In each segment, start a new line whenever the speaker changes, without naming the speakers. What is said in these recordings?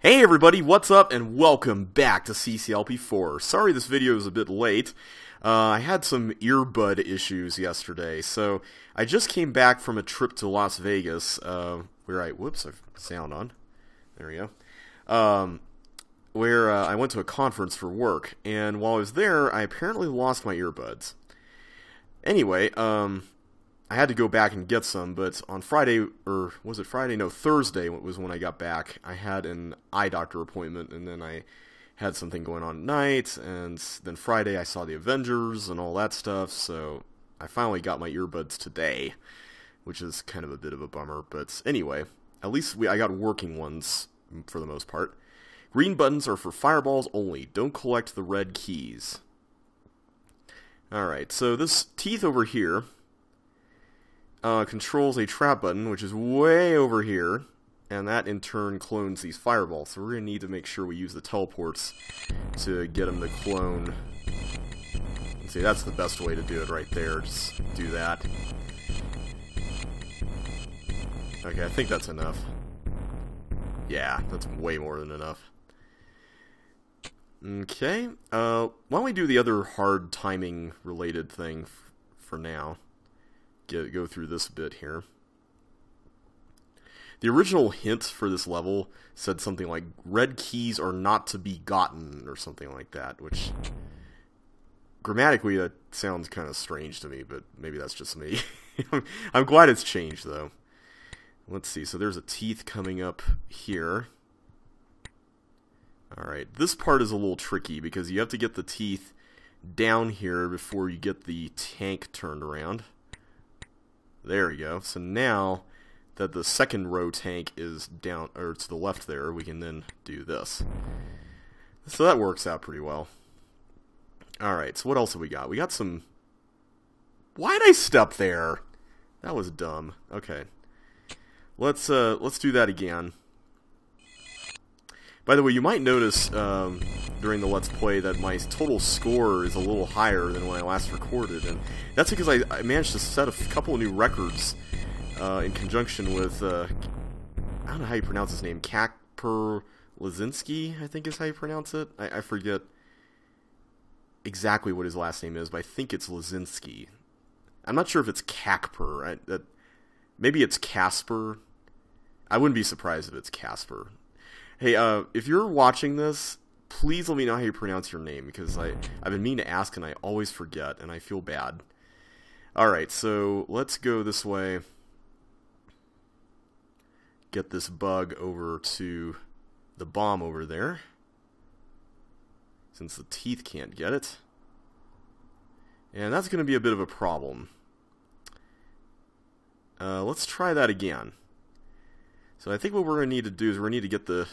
Hey everybody, what's up and welcome back to CCLP4. Sorry this video is a bit late. I had some earbud issues yesterday, so I just came back from a trip to Las Vegas, where I have sound on. There we go. Where I went to a conference for work, and while I was there, I apparently lost my earbuds. Anyway, I had to go back and get some, but on Friday, or was it Friday? No, Thursday was when I got back. I had an eye doctor appointment, and then I had something going on at night, and then Friday I saw the Avengers and all that stuff, so I finally got my earbuds today, which is kind of a bit of a bummer, but anyway, at least I got working ones for the most part. Green buttons are for fireballs only. Don't collect the red keys. Alright, so this teeth over here controls a trap button, which is way over here, and that in turn clones these fireballs. So we're going to need to make sure we use the teleports to get them to clone. See, that's the best way to do it right there. Just do that. Okay, I think that's enough. Yeah, that's way more than enough. Okay, why don't we do the other hard timing related thing for now. Go through this bit here. The original hint for this level said something like, red keys are not to be gotten, or something like that, which grammatically that sounds kind of strange to me, but maybe that's just me. I'm glad it's changed, though. Let's see, so there's a teeth coming up here. Alright, this part is a little tricky, because you have to get the teeth down here before you get the tank turned around. There we go. So now that the second row tank is down, or to the left there, we can then do this. So that works out pretty well. Alright, so what else have we got? We got some... Why'd I step there? That was dumb. Okay. Let's do that again. By the way, you might notice during the Let's Play that my total score is a little higher than when I last recorded, and that's because I managed to set a couple of new records in conjunction with, I don't know how you pronounce his name, Kakper Lazinski, I think is how you pronounce it. I forget exactly what his last name is, but I think it's Lazinski. I'm not sure if it's Kakper. Maybe it's Casper. I wouldn't be surprised if it's Casper. Hey, if you're watching this, please let me know how you pronounce your name, because I've been meaning to ask and I always forget, and I feel bad. Alright, so let's go this way. Get this bug over to the bomb over there, since the teeth can't get it. And that's going to be a bit of a problem. Let's try that again. So I think what we're going to need to do is we're going to need to get the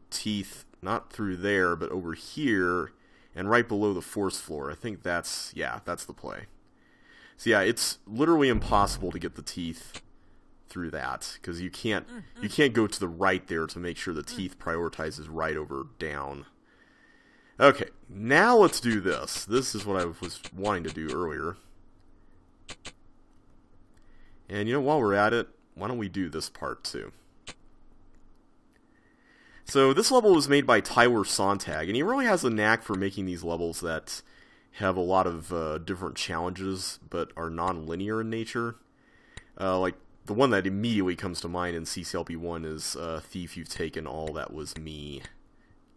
teeth not through there, but over here and right below the force floor. I think that's the play. So yeah, it's literally impossible to get the teeth through that, because you can't go to the right there to make sure the teeth prioritizes right over down. Okay, now let's do this. This is what I was wanting to do earlier. And you know, while we're at it, why don't we do this part too? So this level was made by Tyler Sontag, and he really has a knack for making these levels that have a lot of different challenges, but are non-linear in nature. Like, the one that immediately comes to mind in CCLP1 is Thief, You've Taken All That Was Me.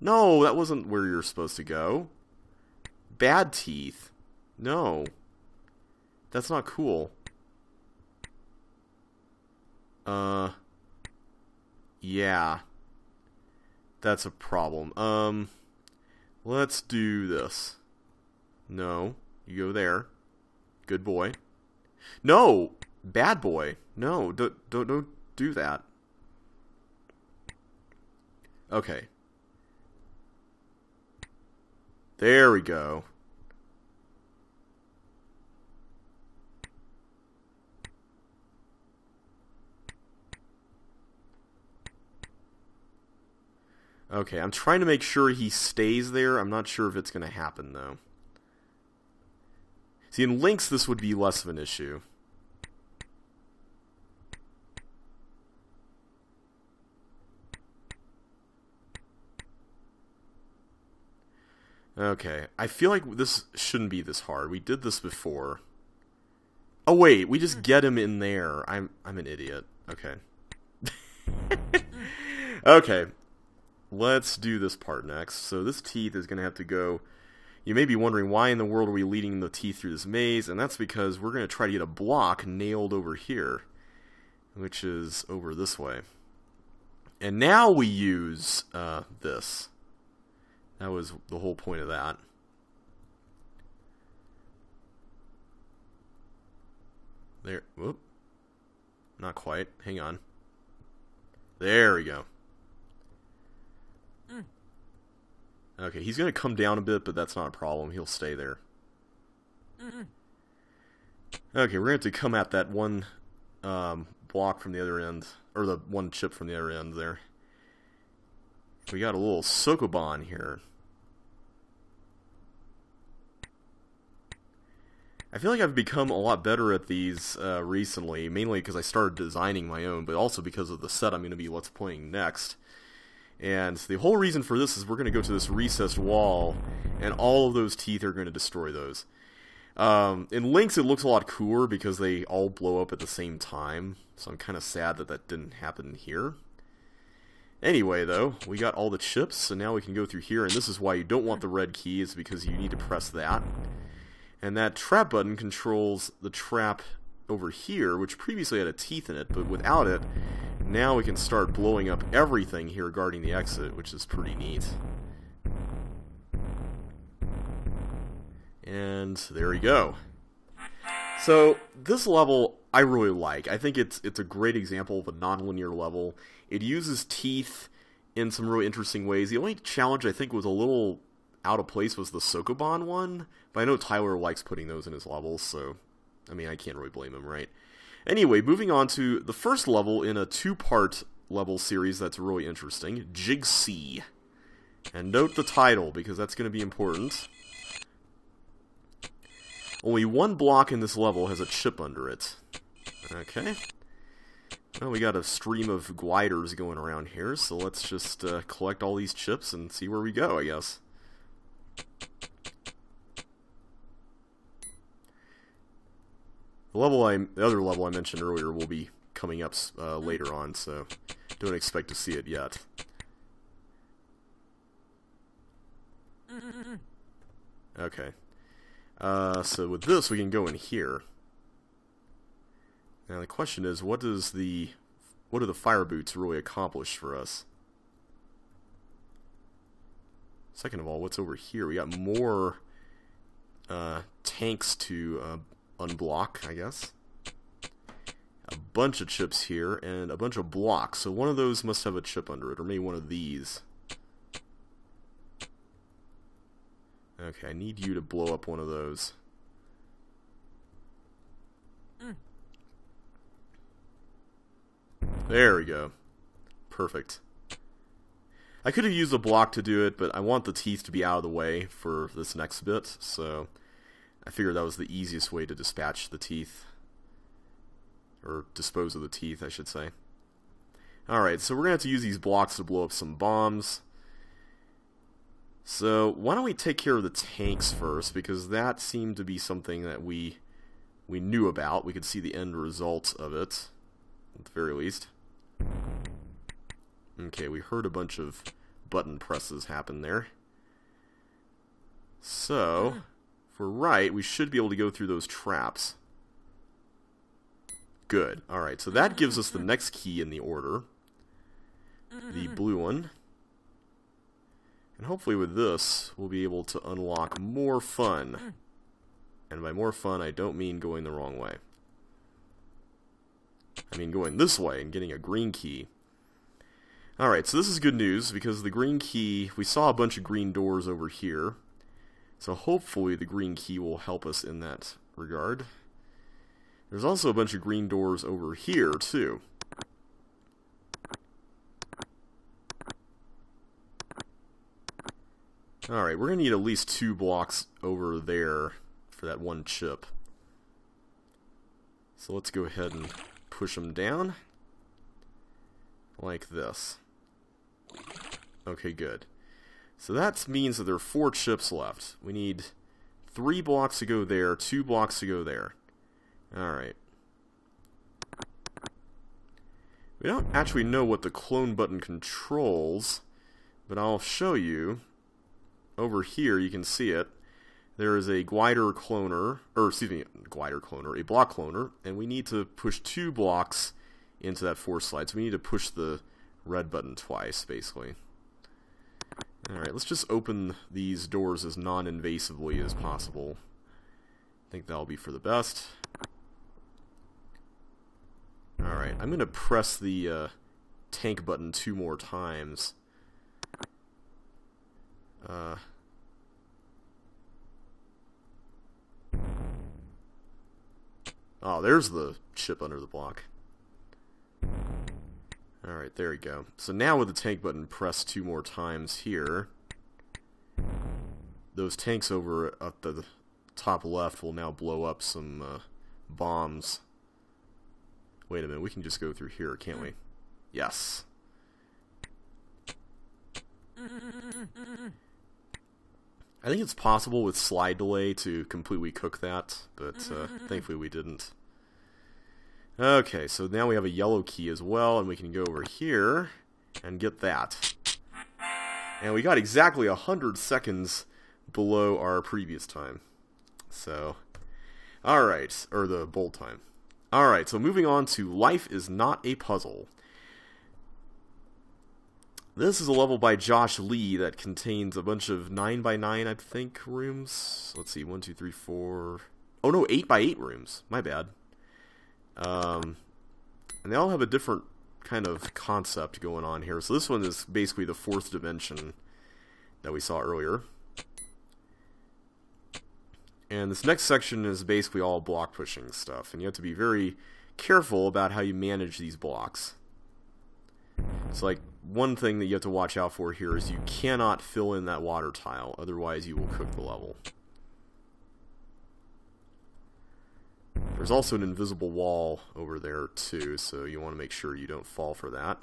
No, that wasn't where you're supposed to go. Bad teeth. No. That's not cool. Yeah. That's a problem. Let's do this. No, you go there. Good boy. No, bad boy. No, don't do that. Okay. There we go. Okay, I'm trying to make sure he stays there. I'm not sure if it's going to happen, though. See, in Lynx, this would be less of an issue. Okay, I feel like this shouldn't be this hard. We did this before. Oh wait, we just get him in there. I'm an idiot. Okay. Okay. Let's do this part next. So this teeth is going to have to go... You may be wondering why in the world are we leading the teeth through this maze, and that's because we're going to try to get a block nailed over here, which is over this way. And now we use this. That was the whole point of that. There. Whoop. Not quite. Hang on. There we go. Okay, he's going to come down a bit, but that's not a problem. He'll stay there. Okay, we're going to have to come at that one block from the other end, or the one chip from the other end there. We got a little Sokoban here. I feel like I've become a lot better at these recently, mainly because I started designing my own, but also because of the set I'm going to be Let's Playing next. And the whole reason for this is we're going to go to this recessed wall, and all of those teeth are going to destroy those. In Lynx, it looks a lot cooler because they all blow up at the same time, so I'm kind of sad that that didn't happen here. Anyway, though, we got all the chips, so now we can go through here, and this is why you don't want the red key, is because you need to press that. And that trap button controls the trap over here, which previously had a teeth in it, but without it, now we can start blowing up everything here guarding the exit, which is pretty neat. And there we go. So this level I really like. I think it's a great example of a non-linear level. It uses teeth in some really interesting ways. The only challenge I think was a little out of place was the Sokoban one, but I know Tyler likes putting those in his levels, so I mean I can't really blame him, right? Anyway, moving on to the first level in a two-part level series that's really interesting, Jig C. And note the title, because that's going to be important. Only one block in this level has a chip under it. Okay. Well, we got a stream of gliders going around here, so let's just collect all these chips and see where we go, I guess. The other level I mentioned earlier will be coming up later on, so don't expect to see it yet. Okay. So with this, we can go in here. Now the question is, what do the fire boots really accomplish for us? Second of all, what's over here? We got more tanks to unblock, I guess. A bunch of chips here, and a bunch of blocks. So one of those must have a chip under it, or maybe one of these. Okay, I need you to blow up one of those. There we go. Perfect. I could have used a block to do it, but I want the teeth to be out of the way for this next bit, so I figured that was the easiest way to dispatch the teeth. Or dispose of the teeth, I should say. Alright, so we're going to have to use these blocks to blow up some bombs. So, why don't we take care of the tanks first, because that seemed to be something that we knew about. We could see the end result of it, at the very least. Okay, we heard a bunch of button presses happen there. So, if we're right, we should be able to go through those traps. Good. Alright, so that gives us the next key in the order. The blue one. And hopefully with this, we'll be able to unlock more fun. And by more fun, I don't mean going the wrong way. I mean going this way and getting a green key. Alright, so this is good news, because the green key, we saw a bunch of green doors over here. So hopefully the green key will help us in that regard. There's also a bunch of green doors over here, too. Alright, we're going to need at least 2 blocks over there for that one chip. So let's go ahead and push them down. Like this. Okay, good. So that means that there are 4 chips left. We need 3 blocks to go there, 2 blocks to go there. Alright. We don't actually know what the clone button controls, but I'll show you. Over here, you can see it. There is a glider cloner, or excuse me, glider cloner, a block cloner, and we need to push 2 blocks into that 4 slide. So we need to push the red button twice, basically. Alright, let's just open these doors as non-invasively as possible. I think that'll be for the best. Alright, I'm going to press the tank button 2 more times. Oh, there's the chip under the block. Alright, there we go. So now with the tank button pressed 2 more times here, those tanks over at the top left will now blow up some bombs. Wait a minute, we can just go through here, can't we? Yes. I think it's possible with slide delay to completely cook that, but thankfully we didn't. Okay, so now we have a yellow key as well, and we can go over here and get that. And we got exactly 100 seconds below our previous time. So, alright, or the bold time. Alright, so moving on to Life is Not a Puzzle. This is a level by Josh Lee that contains a bunch of 9x9, I think, rooms. Let's see, 1, 2, 3, 4... Oh no, 8x8 rooms. My bad. And they all have a different kind of concept going on here. So this one is basically the 4th dimension that we saw earlier. And this next section is basically all block pushing stuff. And you have to be very careful about how you manage these blocks. It's like, one thing that you have to watch out for here is you cannot fill in that water tile, otherwise you will cook the level. There's also an invisible wall over there too, so you want to make sure you don't fall for that.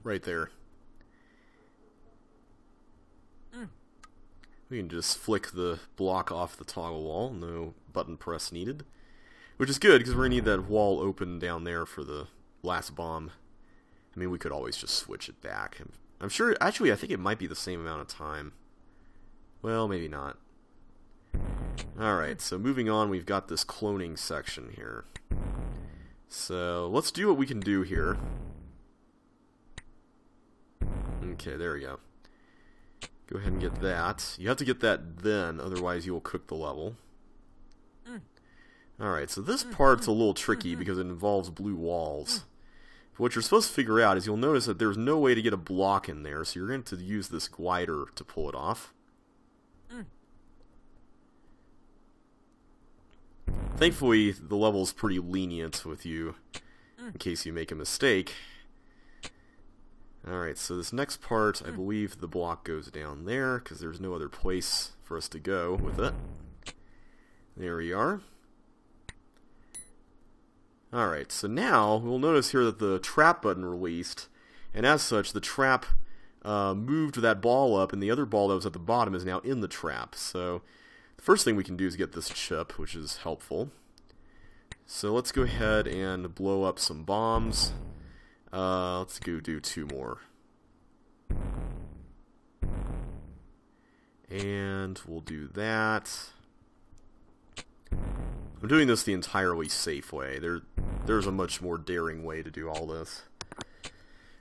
Right there. We can just flick the block off the toggle wall, no button press needed. Which is good, because we're going to need that wall open down there for the last bomb. I mean, we could always just switch it back. I'm sure, actually, I think it might be the same amount of time. Well, maybe not. Alright, so moving on, we've got this cloning section here. So, let's do what we can do here. Okay, there we go. Go ahead and get that. You have to get that then, otherwise you will cook the level. Alright, so this part's a little tricky because it involves blue walls. But what you're supposed to figure out is you'll notice that there's no way to get a block in there, so you're going to use this glider to pull it off. Thankfully, the level's pretty lenient with you, in case you make a mistake. Alright, so this next part, I believe the block goes down there, because there's no other place for us to go with it. There we are. Alright, so now we'll notice here that the trap button released, and as such, the trap moved that ball up, and the other ball that was at the bottom is now in the trap. So the first thing we can do is get this chip, which is helpful. So let's go ahead and blow up some bombs. Let's go do 2 more. And we'll do that. I'm doing this the entirely safe way. There's a much more daring way to do all this.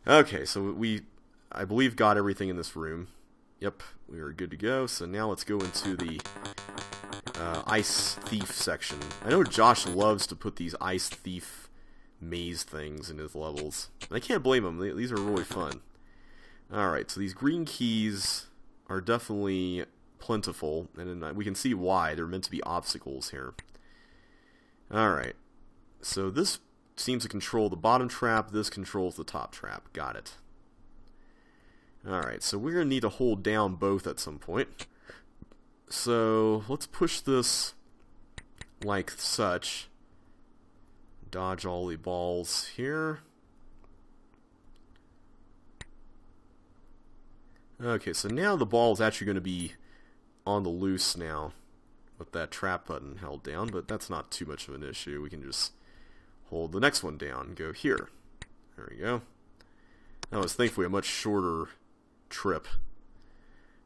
Okay, so I believe, got everything in this room. Yep, we are good to go. So now let's go into the Ice Thief section. I know Josh loves to put these Ice Thief maze things in his levels. And I can't blame him. These are really fun. Alright, so these green keys are definitely plentiful, and we can see why. They're meant to be obstacles here. Alright, so this seems to control the bottom trap, this controls the top trap. Got it. Alright, so we're going to need to hold down both at some point. So let's push this like such. Dodge all the balls here. Okay, so now the ball is actually going to be on the loose now with that trap button held down, but that's not too much of an issue. We can just hold the next one down and go here. There we go. That was thankfully a much shorter trip.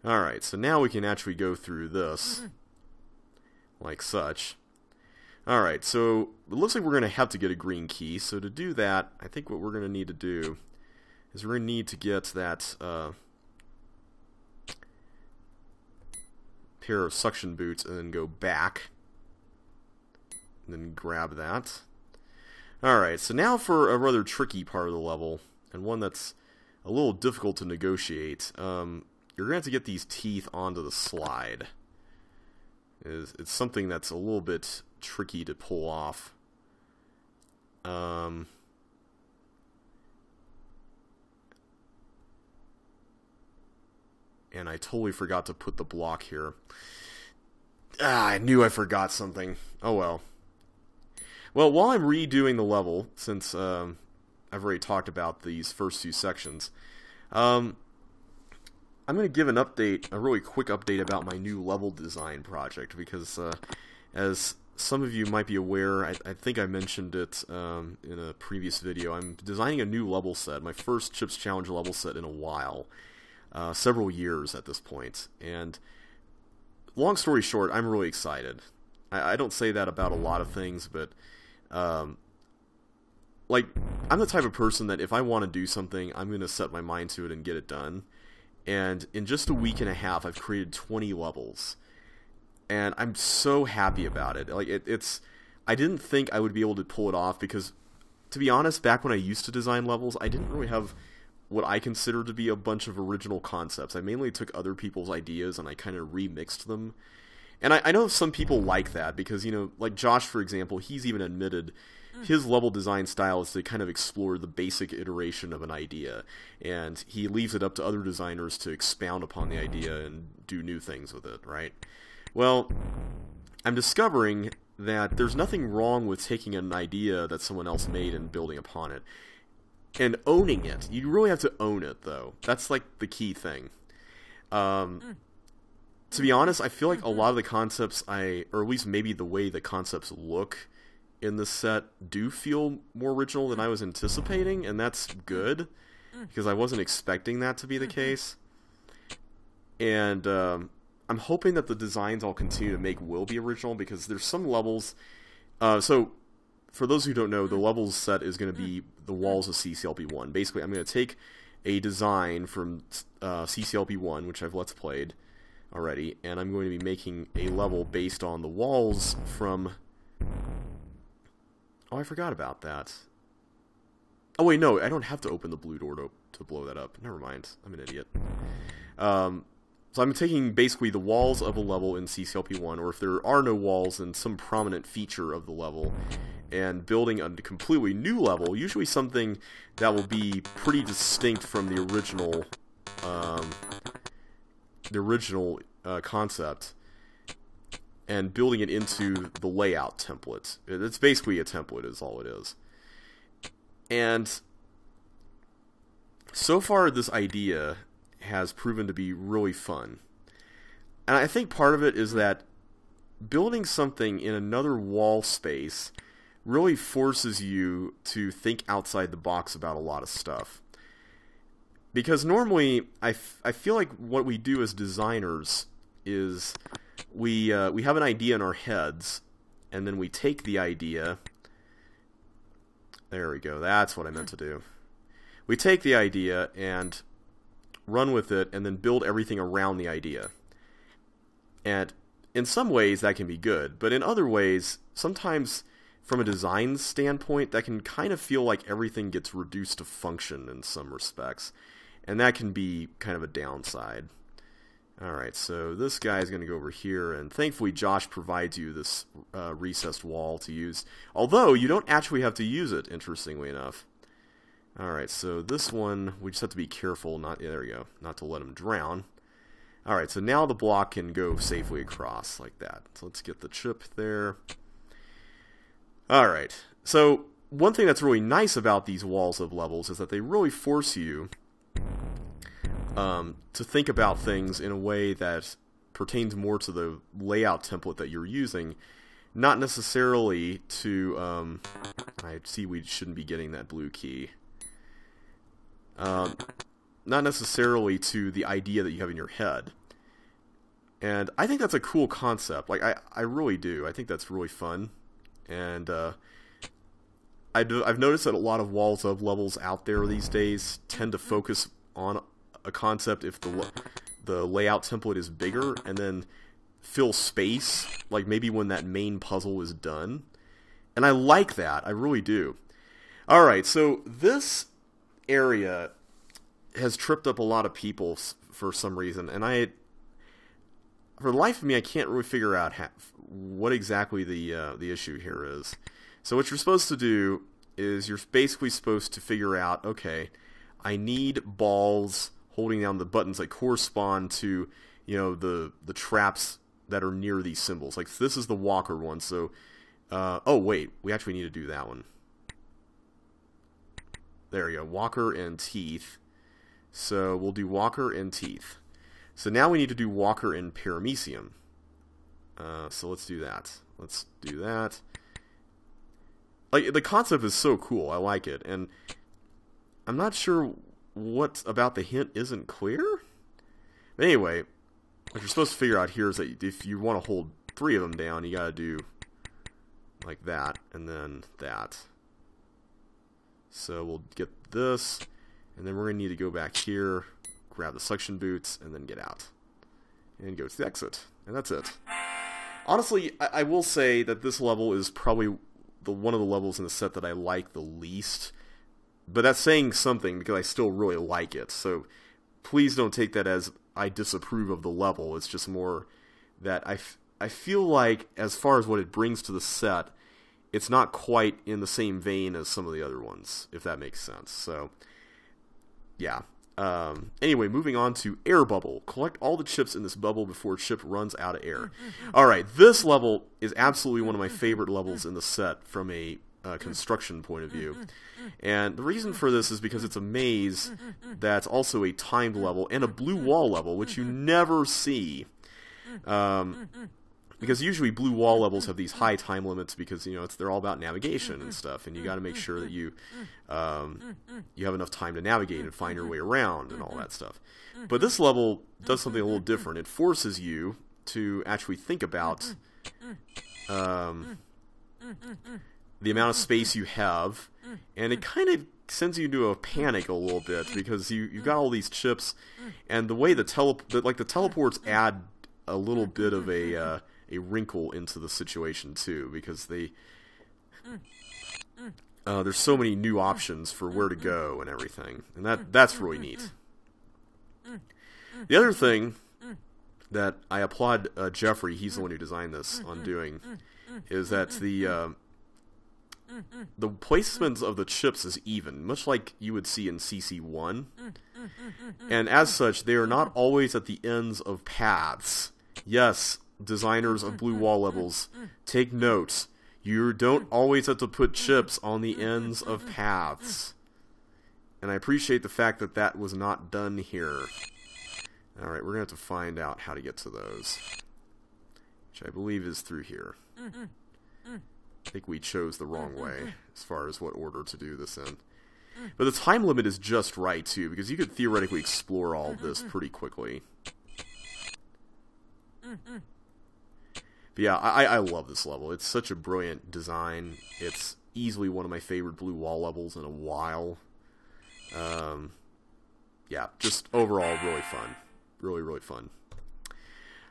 Alright, so now we can actually go through this like such. Alright, so it looks like we're going to have to get a green key. So to do that, I think what we're going to need to do is we're going to need to get that pair of suction boots and then go back. And then grab that. Alright, so now for a rather tricky part of the level, and one that's a little difficult to negotiate. You're going to have to get these teeth onto the slide. It's something that's a little bit tricky to pull off. And I totally forgot to put the block here. I knew I forgot something. Oh well. Well, while I'm redoing the level, since I've already talked about these first two sections, I'm going to give an update, a really quick update about my new level design project, because as some of you might be aware, I think I mentioned it in a previous video, I'm designing a new level set, my first Chips Challenge level set in a while, several years at this point, and long story short, I'm really excited. I don't say that about a lot of things, but like, I'm the type of person that if I want to do something, I'm going to set my mind to it and get it done. And in just a week and a half, I've created 20 levels. And I'm so happy about it. Like, I didn't think I would be able to pull it off because, to be honest, back when I used to design levels, I didn't really have what I consider to be a bunch of original concepts. I mainly took other people's ideas and I kind of remixed them. And I know some people like that because, you know, like Josh, for example, he's even admitted his level design style is to kind of explore the basic iteration of an idea, and he leaves it up to other designers to expound upon the idea and do new things with it, right? Well, I'm discovering that there's nothing wrong with taking an idea that someone else made and building upon it, and owning it. You really have to own it, though. That's like the key thing. To be honest, I feel like a lot of the concepts or at least maybe the way the concepts look in this set do feel more original than I was anticipating, and that's good, because I wasn't expecting that to be the case. And I'm hoping that the designs I'll continue to make will be original, because there's some levels... so, for those who don't know, the levels set is going to be the walls of CCLP4. Basically, I'm going to take a design from CCLP4, which I've Let's Played already, and I'm going to be making a level based on the walls from... Oh, I forgot about that. Oh, wait, no, I don't have to open the blue door to blow that up. Never mind. I'm an idiot. So I'm taking basically the walls of a level in CCLP4, or if there are no walls, then some prominent feature of the level, and building a completely new level, usually something that will be pretty distinct from the original concept, and building it into the layout template. It's basically a template is all it is. And so far this idea has proven to be really fun. And I think part of it is that building something in another wall space really forces you to think outside the box about a lot of stuff. Because normally, I feel like what we do as designers is we have an idea in our heads, and then we take the idea... There we go, that's what I meant to do. We take the idea and run with it, and then build everything around the idea. And in some ways, that can be good, but in other ways, sometimes from a design standpoint, that can kind of feel like everything gets reduced to function in some respects. And that can be kind of a downside. Alright, so this guy is going to go over here, and thankfully Josh provides you this recessed wall to use. Although, you don't actually have to use it, interestingly enough. Alright, so this one, we just have to be careful, there we go, not to let him drown. Alright, so now the block can go safely across, like that. So let's get the chip there. Alright, so one thing that's really nice about these walls of levels is that they really force you to think about things in a way that pertains more to the layout template that you're using, not necessarily to, I see we shouldn't be getting that blue key, not necessarily to the idea that you have in your head. And I think that's a cool concept. Like, I really do. I think that's really fun. And I've noticed that a lot of walls of levels out there these days tend to focus on a concept if the layout template is bigger, and then fill space, like maybe when that main puzzle is done. And I like that. I really do. Alright, so this area has tripped up a lot of people for some reason, and for the life of me, I can't really figure out what exactly the issue here is. So what you're supposed to do is you're basically supposed to figure out, okay, I need balls holding down the buttons that correspond to, you know, the traps that are near these symbols. Like, this is the walker one, so, oh wait, we actually need to do that one. There you go, walker and teeth. So we'll do walker and teeth. So now we need to do walker and paramecium. So let's do that. Let's do that. Like, the concept is so cool. I like it. And I'm not sure what about the hint isn't clear. But anyway, what you're supposed to figure out here is that if you want to hold 3 of them down, you got to do like that and then that. So we'll get this, and then we're going to need to go back here, grab the suction boots, and then get out. And go to the exit. And that's it. Honestly, I will say that this level is probably one of the levels in the set that I like the least. But that's saying something, because I still really like it. So please don't take that as I disapprove of the level. It's just more that I feel like, as far as what it brings to the set, it's not quite in the same vein as some of the other ones, if that makes sense. So, yeah. Anyway, moving on to Air Bubble. Collect all the chips in this bubble before chip runs out of air. Alright, this level is absolutely one of my favorite levels in the set from a construction point of view. And the reason for this is because it's a maze that's also a timed level and a blue wall level, which you never see. Because usually blue wall levels have these high time limits because, you know, they're all about navigation and stuff, and you got to make sure that you have enough time to navigate and find your way around and all that stuff. But this level does something a little different. It forces you to actually think about the amount of space you have, and it kind of sends you into a panic a little bit because you've got all these chips, and the way the teleports add a little bit of a wrinkle into the situation too, because there's so many new options for where to go and everything, and that's really neat. The other thing that I applaud Jeffrey, he's the one who designed this, on doing, is that the placements of the chips is even, much like you would see in CC1, and as such, they are not always at the ends of paths. Yes, designers of blue wall levels, take note. You don't always have to put chips on the ends of paths. And I appreciate the fact that that was not done here. Alright, we're going to have to find out how to get to those, which I believe is through here. I think we chose the wrong way as far as what order to do this in. But the time limit is just right, too, because you could theoretically explore all of this pretty quickly. But yeah, I love this level. It's such a brilliant design. It's easily one of my favorite blue wall levels in a while. Yeah, just overall really fun. Really, really fun.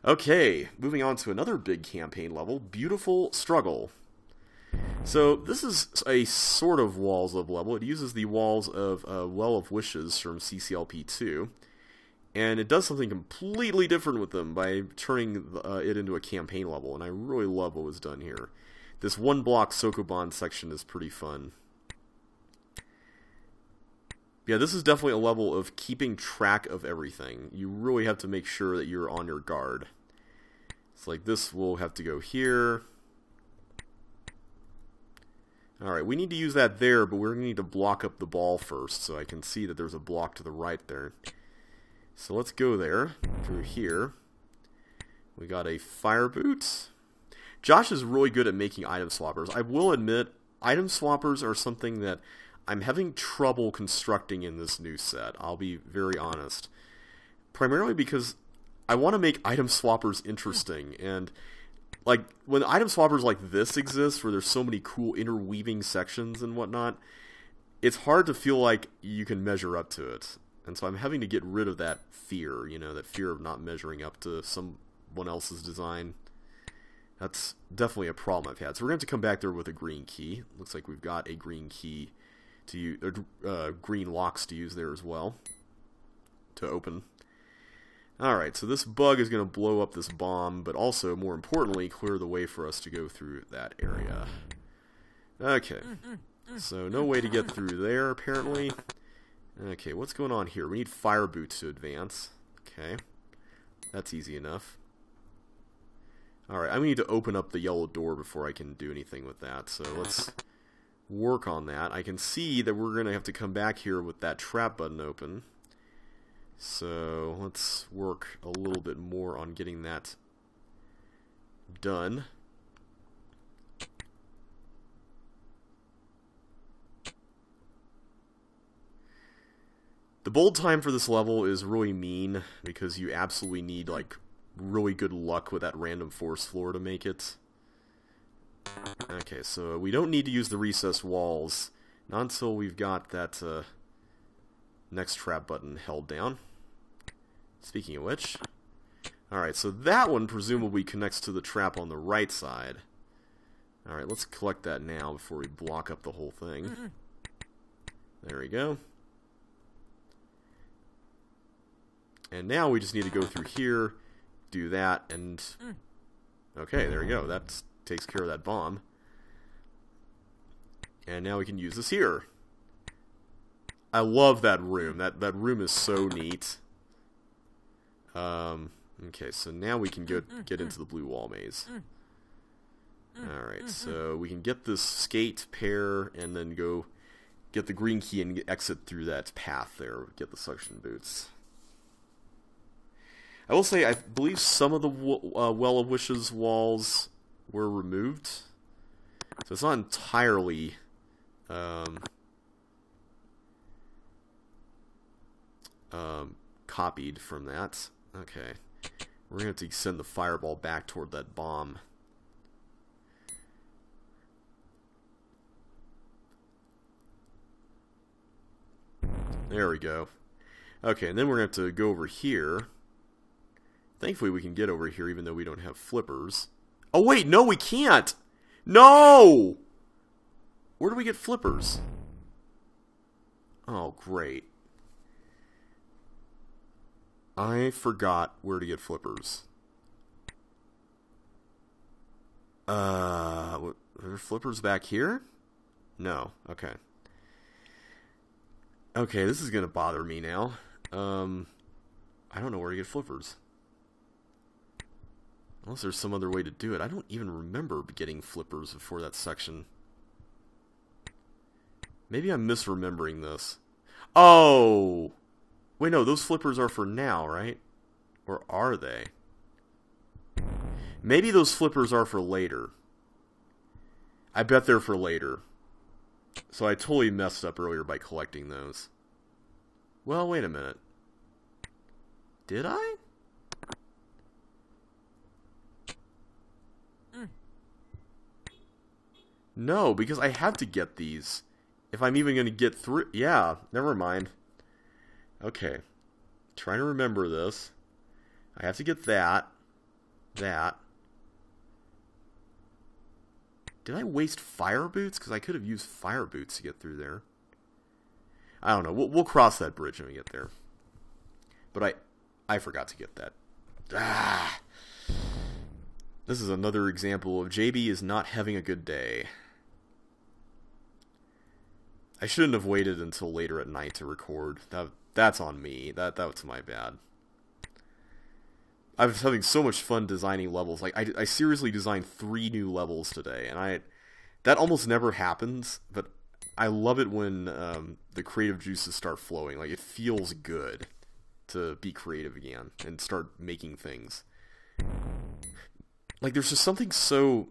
Okay, moving on to another big campaign level, Beautiful Struggle. So this is a sort of Walls of level. It uses the walls of Well of Wishes from CCLP4. And it does something completely different with them by turning it into a campaign level, and I really love what was done here. This one-block Sokoban section is pretty fun. Yeah, this is definitely a level of keeping track of everything. You really have to make sure that you're on your guard. It's like this will have to go here. Alright, we need to use that there, but we're going to need to block up the ball first, so I can see that there's a block to the right there. So let's go there, through here. We got a fire boot. Josh is really good at making item swappers. I will admit, item swappers are something that I'm having trouble constructing in this new set. I'll be very honest. Primarily because I want to make item swappers interesting, and like when item swappers like this exist, where there's so many cool interweaving sections and whatnot, it's hard to feel like you can measure up to it. And so I'm having to get rid of that fear, you know, that fear of not measuring up to someone else's design. That's definitely a problem I've had. So we're going to have to come back there with a green key. Looks like we've got a green key to use, green locks to use there as well to open. Alright, so this bug is going to blow up this bomb, but also, more importantly, clear the way for us to go through that area. Okay, so no way to get through there, apparently. Okay, what's going on here? We need fire boots to advance. Okay, that's easy enough. Alright, I need to open up the yellow door before I can do anything with that, so let's work on that. I can see that we're going to have to come back here with that trap button open. So let's work a little bit more on getting that done. The bold time for this level is really mean because you absolutely need like really good luck with that random force floor to make it. Okay, so we don't need to use the recessed walls, not until we've got that next trap button held down. Speaking of which, alright, so that one presumably connects to the trap on the right side. Alright, let's collect that now before we block up the whole thing. There we go. And now we just need to go through here, do that, and... Okay, there we go. That takes care of that bomb. And now we can use this here. I love that room. That room is so neat. Okay, so now we can get into the blue wall maze. Alright, so we can get this skate pair and then go get the green key and exit through that path there. Get the suction boots. I will say, I believe some of the Well of Wishes walls were removed. So it's not entirely... copied from that. Okay. We're going to have to send the fireball back toward that bomb. There we go. Okay, and then we're going to have to go over here. Thankfully we can get over here even though we don't have flippers. Oh wait, no we can't! No! Where do we get flippers? Oh, great. I forgot where to get flippers. Are there flippers back here? No. Okay. Okay, this is gonna bother me now. I don't know where to get flippers. Unless there's some other way to do it. I don't even remember getting flippers before that section. Maybe I'm misremembering this. Oh! Wait, no, those flippers are for now, right? Or are they? Maybe those flippers are for later. I bet they're for later. So I totally messed up earlier by collecting those. Well, wait a minute. Did I? No, because I have to get these. If I'm even going to get through... Yeah, never mind. Okay. Trying to remember this. I have to get that. That. Did I waste fire boots? Because I could have used fire boots to get through there. I don't know. We'll cross that bridge when we get there. But I forgot to get that. Ah! This is another example of JB is not having a good day. I shouldn't have waited until later at night to record. That's on me. That's my bad. I was having so much fun designing levels. Like I seriously designed 3 new levels today, and That almost never happens, but I love it when the creative juices start flowing. Like, it feels good to be creative again and start making things. Like, there's just something so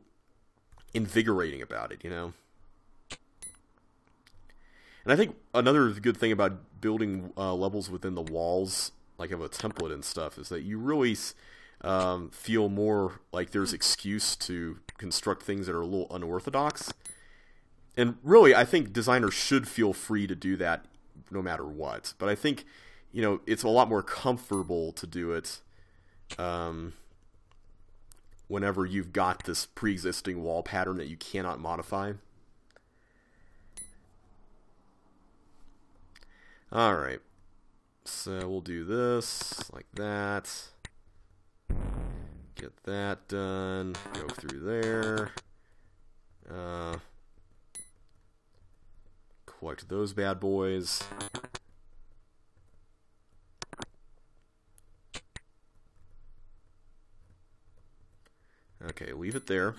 invigorating about it, you know? And I think another good thing about building levels within the walls, like of a template and stuff, is that you really feel more like there's excuse to construct things that are a little unorthodox. And really, I think designers should feel free to do that no matter what. But I think, you know, it's a lot more comfortable to do it whenever you've got this pre-existing wall pattern that you cannot modify. Alright, so we'll do this, like that. Get that done, go through there. Collect those bad boys. Okay, leave it there.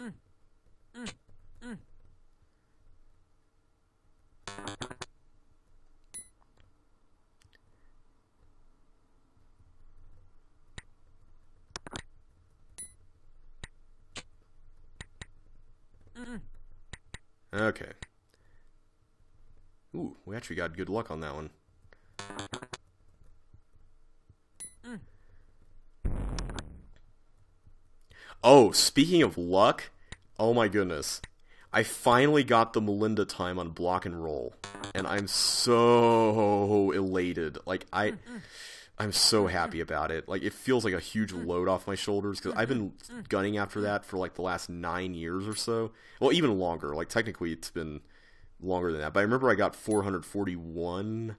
Okay. Ooh, we actually got good luck on that one. Oh, speaking of luck, oh my goodness. I finally got the Melinda time on block and roll, and I'm so elated. Like, I'm so happy about it. Like, it feels like a huge load off my shoulders, because I've been gunning after that for, like, the last 9 years or so. Well, even longer. Like, technically, it's been longer than that. But I remember I got 441.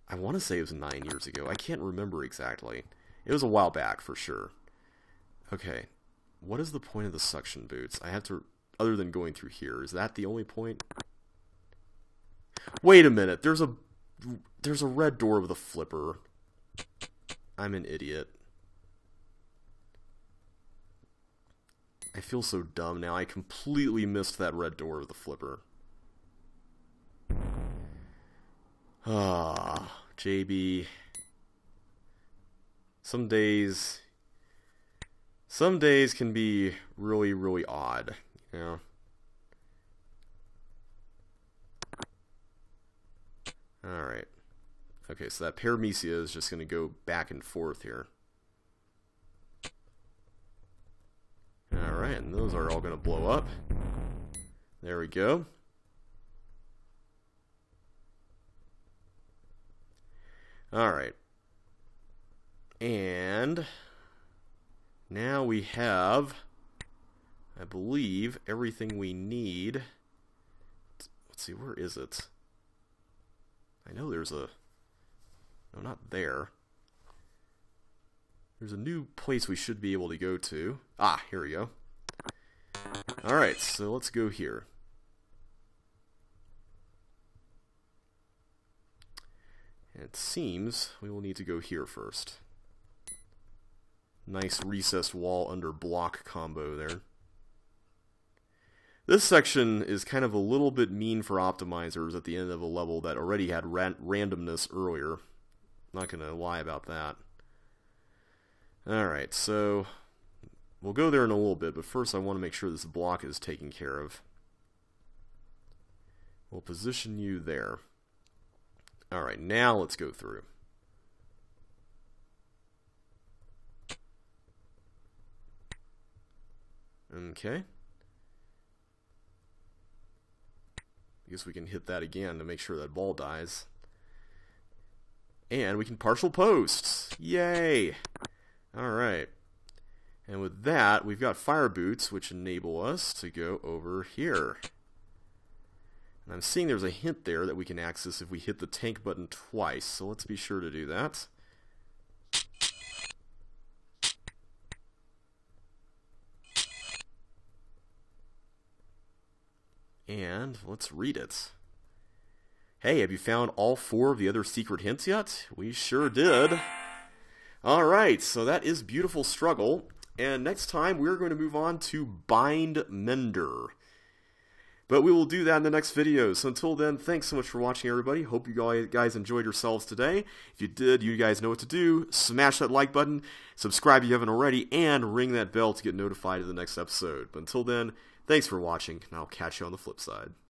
I want to say it was 9 years ago. I can't remember exactly. It was a while back, for sure. Okay. What is the point of the suction boots? I have to... Other than going through here. Is that the only point? Wait a minute. There's a red door with a flipper. I'm an idiot. I feel so dumb now. I completely missed that red door with the flipper. Ah, JB. Some days can be really, really odd, you know? Alright. Okay, so that paramecia is just going to go back and forth here. Alright, and those are all going to blow up. There we go. Alright. And now we have, I believe, everything we need. Let's see, where is it? I know there's a... No, not there. There's a new place we should be able to go to. Ah, here we go. Alright, so let's go here. It seems we will need to go here first. Nice recessed wall under block combo there. This section is kind of a little bit mean for optimizers at the end of a level that already had randomness earlier. Not going to lie about that. Alright, so we'll go there in a little bit, but first I want to make sure this block is taken care of. We'll position you there. Alright, now let's go through. Okay. I guess we can hit that again to make sure that ball dies. And we can partial post. Yay! Alright. And with that, we've got fire boots, which enable us to go over here. And I'm seeing there's a hint there that we can access if we hit the tank button twice, so let's be sure to do that. And let's read it. Hey, have you found all 4 of the other secret hints yet? We sure did. Alright, so that is Beautiful Struggle. And next time we're going to move on to Bind Mender. But we will do that in the next video. So until then, thanks so much for watching, everybody. Hope you guys enjoyed yourselves today. If you did, you guys know what to do. Smash that like button, subscribe if you haven't already, and ring that bell to get notified of the next episode. But until then, thanks for watching, and I'll catch you on the flip side.